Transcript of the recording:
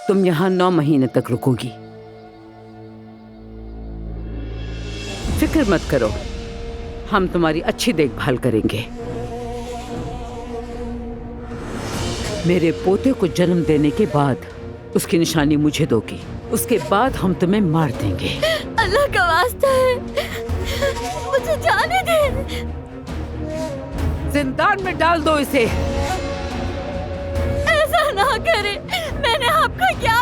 तुम यहाँ 9 महीने तक रुकोगी। फिक्र मत करो, हम तुम्हारी अच्छी देखभाल करेंगे। मेरे पोते को जन्म देने के बाद उसकी निशानी मुझे दोगी, उसके बाद हम तुम्हें मार देंगे। अल्लाह का वास्ता है, मुझे जाने दे। जिंदान में डाल दो इसे। ऐसा ना करे, मैंने आपका क्या